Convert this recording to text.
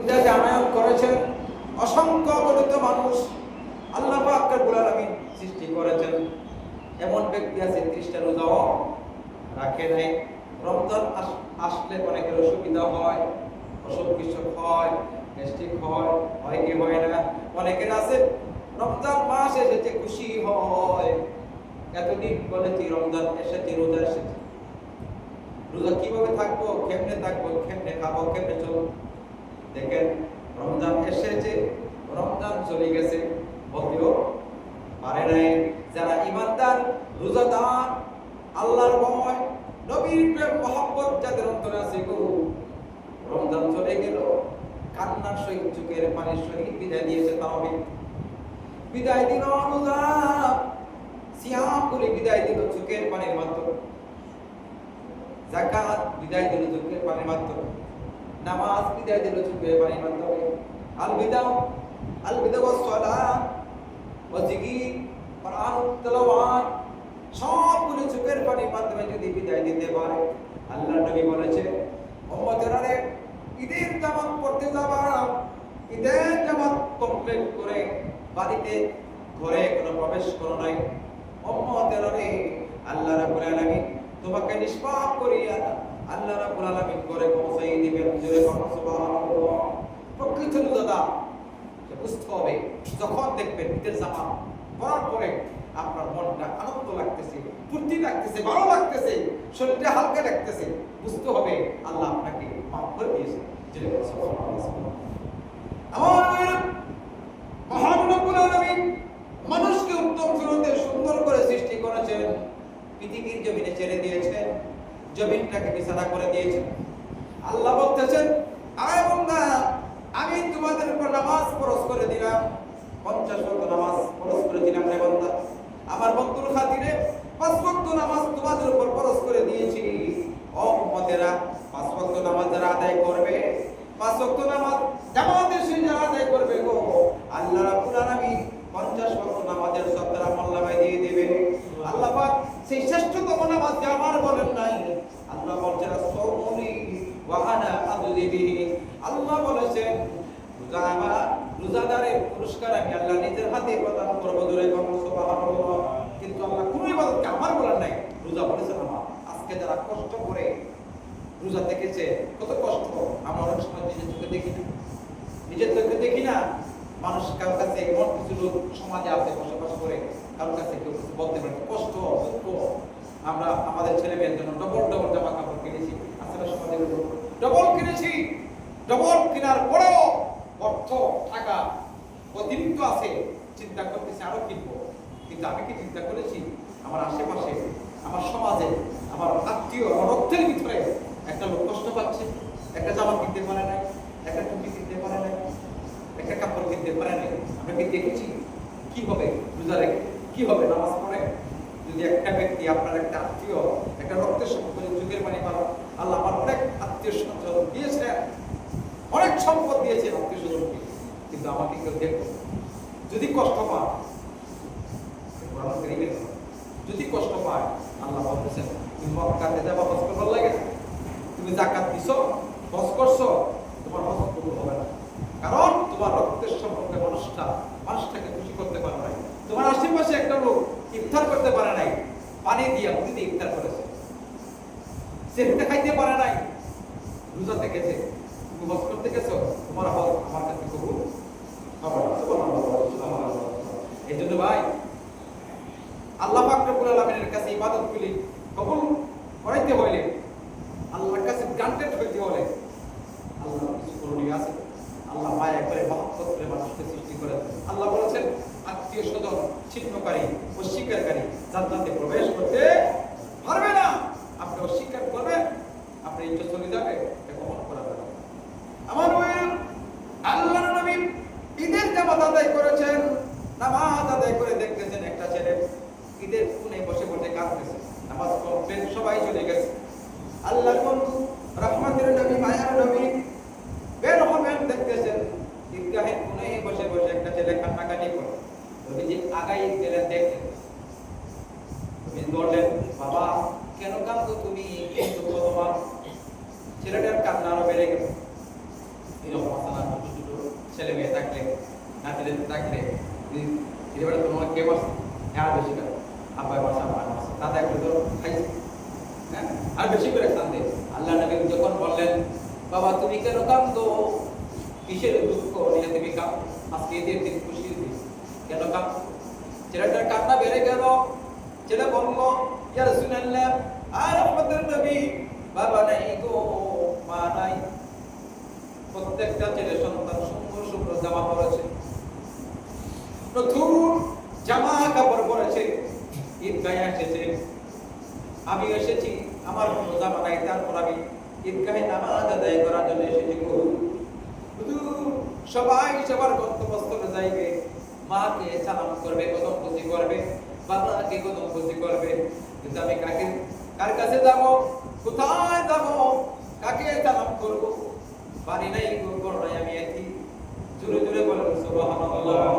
ঈদটা জামায়াত করেছেন অসংখ্য অগণিত মানুষ আল্লাহ পাক রব্বুল আলামিন সৃষ্টি করেছেন। এমন ব্যক্তি আছে 30টা রোজাও রাখে নাই। রমজান আসলে অনেকের অসুবিধা হয়, অসুখ বিসুখ হয়, গ্যাস্ট্রিক হয় কি হয় না। অনেকের আছে রমজান মাস এসেছে খুশি হয়, এতদিন বলেছি রমজান এসেছে, রোজা এসেছে, রোজা কিভাবে থাকবো, কেমনে থাকবো, কেমনে খাবো, কেমনে চলবো। দেখেন রমজান এসেছে, রমজান চলে গেছে, বলতেও পারে নাই। যারা ইমানদার, রোজাদার, আল্লাহর ভয়, নবীর প্রেম মহব্বত যাদের অন্তরে আছে গো, রমজান চলে গেল, কান্নার সহিত চোখের পানির সহিত বিদায় দিয়েছে তারাবি। বিদায় দিল রোজা, সিয়াম করে বিদায় দিল চোখের পানির মাধ্যমে, যাকাত বিদায় দিল চোখের পানির মাধ্যমে, নামাজ বিদায় দিল চোখের পানির মাধ্যমে, আল বিদা ওয়াস সালাত ওয়া জিকির, কোরআন তেলাওয়াত সবগুলো চোখের পানির মাধ্যমে যদি বিদায় দিতে পারে, আল্লাহর নবী বলেছে উম্মতেরা রে, ঈদের জামাত পড়তে যাবা, ঈদের জামাত কমপ্লিট করে বাড়িতে ঘরে কোনো প্রবেশ করো নাই, উম্মতেরা রে, আল্লাহ রাব্বুল আলামিন তোমাকে নিষ্পাপ করিয়া আল্লাহ রাব্বুল আলামিন ঘরে পৌঁছাই দিবেন। জোরে বলো সুবহানাল্লাহ। প্রকৃত রোজাদার বুঝতে হবে, যখন দেখবেন ঈদের জামাত পরার পরে আপনার মনটা আনন্দ লাগতেছে, ফুর্তি লাগতেছে, ভালো লাগতেছে, শরীরটা হালকা লাগতেছে, বুঝতে হবে আল্লাহ আপনাকে মাফ করে দিয়েছে। আমার মহান রব্বুল আলামিন মানুষকে উত্তম সুরতে সুন্দর করে সৃষ্টি করেছেন, পৃথিবীর জমিনে ছেড়ে দিয়েছেন, জমিনটাকে বিছানা করে দিয়েছেন। আল্লাহ বলতেছেন, আয় বান্দা, আমি তোমাদের উপর নামাজ ফরজ করে দিলাম, 50 ওয়াক্ত নামাজ ফরজ করে দিলাম রে বান্দা। আমার বন্ধুর খাতিরে 5 ওয়াক্ত নামাজ তোমাদের উপর ফরজ করে দিয়েছি। ও উম্মতেরা, 5 ওয়াক্ত নামাজ যারা আদায় করবে, 5 ওয়াক্ত নামাজ জামাতের সহিত যারা আদায় করবে গো, আল্লাহ রাব্বুল আলামিন 50 ওয়াক্ত নামাজের সব তারা আমলনামায় দিয়ে দিবে। আল্লাহ পাক সেই শ্রেষ্ঠতম নামাজ যে আমার বলেন নাই, আল্লাহ বলছেন সাওমুনি ওয়া আনা আযলি বিহি। আল্লাহ বলেছেন রোজা আমার, রোজাদারের পুরস্কার আমি আল্লাহ নিজের হাতে প্রদান করব। জোরে বলুন সুবহানাল্লাহ। কিন্তু আল্লাহ কোন ইবাদতকে আমার বলেন নাই, রোজা বলেছেন আমার। আজকে যারা কষ্ট করে রোজা দেখেছে, কত কষ্ট আমরা অনেক সময় নিজের চোখে দেখি না, নিজের চোখে দেখি না। মানুষ কারোর কাছে এমন কিছু লোক সমাজে আছে বসবাস করে, কারোর কাছে কেউ কিছু বলতে পারে, কষ্ট দুঃখ। আমরা আমাদের ছেলে মেয়ের জন্য ডবল জামা কাপড় কিনেছি, আসলে সমাজে ডবল কিনেছি, ডবল কেনার পরেও অর্থ টাকা অতিরিক্ত আছে, চিন্তা করতেছি আরো কিনবো। কিন্তু আমি কি চিন্তা করেছি আমার আশেপাশে, আমার সমাজে, আমার আত্মীয়, আমার রক্তের ভিতরে একটা লোক কষ্ট পাচ্ছে, একটা জামা কিনতে পারে নাই, একটা টুপি কিনতে পারে নাই, একটা কাপড় কিনতে পারে নাই। আমরা কি দেখেছি কি হবে রোজা রেখে, কি হবে নামাজ পড়ে? যদি একটা ব্যক্তি, আপনার একটা আত্মীয়, একটা রক্তের সম্পর্ক, যুগের পানি পালো, আল্লাহ আমার অনেক আত্মীয় স্বজন দিয়েছে, অনেক সম্পদ দিয়েছে আত্মীয় স্বজনকে, কিন্তু আমাকে কেউ দেখো, যদি কষ্ট পায়, যদি কষ্ট পায়, আল্লাহ বলতেছেন তুমি মক্কাতে যাবা, হজ করবার লাগে না, তুমি যাকাত দিছো, হজ করছো, তোমার হজ কবুল হবে না। কারণ তোমার রক্তের সম্পর্কে মানুষটাকে খুশি করতে পারো নাই। তোমার আশেপাশে একটা লোক ইফতার করতে পারে নাই, পানি দিয়ে মুড়ি ইফতার করেছে, সেটা খাইতে পারে নাই, রোজা থেকেছে, তুমি হজ করতে গেছো, তোমার হজ আমার কাছে কবুল হবে না। সুবহানাল্লাহ। এই জন্য ভাই, আল্লাহ পাক রব্বুল আলামিনের কাছে ইবাদতগুলি কবুল করাইতে হইলে, আল্লাহর কাছে গ্রান্টেড হইতে হলে, আল্লাহর কিছু করণীয় আছে। আল্লাহ মায়া করে মহব্বত করে মানুষকে সৃষ্টি করেছেন। আল্লাহ বলেছেন আত্মীয় স্বজন ছিন্নকারী, অস্বীকারী জান্নাতে প্রবেশ করতে পারবে না। আপনি অস্বীকার করবেন, আপনি ইজ্জত চলে যাবে, এটা কখন করা যাবে? আমার আল্লাহর নবী ঈদের জামাত আদায় করেছেন, নামাজ আদায় করে দেখতেছেন একটা ছেলে ঈদের কোণে বসে বসে কাঁদতেছে, নামাজ পড়বেন, সবাই চলে গেছে। আল্লাহর বন্ধু, রহমতের নবী, মায়ার নবী বের হবেন, দেখতেছেন ঈদগাহের কোণে বসে বসে একটা ছেলে কান্নাকাটি করে। নবীজি আগাই গেলেন, দেখলেন, নবী বললেন, বাবা কেন কাঁদছো তুমি, কিন্তু তোমার ছেলেটার কান্না আরো বেড়ে গেল। এরকম ছেলে মেয়ে থাকলে নাতিলে থাকলে এবারে তোমার কে বসে আর বেশি করে আব্বাই বসা আমার বসা দাদা একটু তো খাইছে হ্যাঁ আর বেশি করে কান্দে আল্লাহ নবী যখন বললেন বাবা তুমি কেন কাঁদো কিসের দুঃখ নিয়ে তুমি কাঁদো আজকে এদের দিন খুশির দিন কেন কাঁদো ছেলেটার কান্না বেড়ে গেল ছেলে বলল ইয়া রাসূলুল্লাহ আর রহমতের নবী বাবা নাই গো মা নাই প্রত্যেকটা ছেলে সন্তান সুন্দর সুন্দর জামা পরেছে নতুন জামা কাপড় পরেছে ঈদগাহে এসেছে আমি এসেছি আমার কোনো জামা নাই তারপর আমি ঈদগাহে নামাজ আদায় করার জন্য এসেছি সবাই সবার গন্তব্যস্থলে যাইবে মাকে সালাম করবে কদম খুশি করবে বাবাকে কদম খুশি করবে কিন্তু আমি কার কাছে যাব কোথায় যাব কাকে সালাম করব বাড়ি নাই ঘর নাই আমি আছি জোরে জোরে বলেন সুবহানাল্লাহ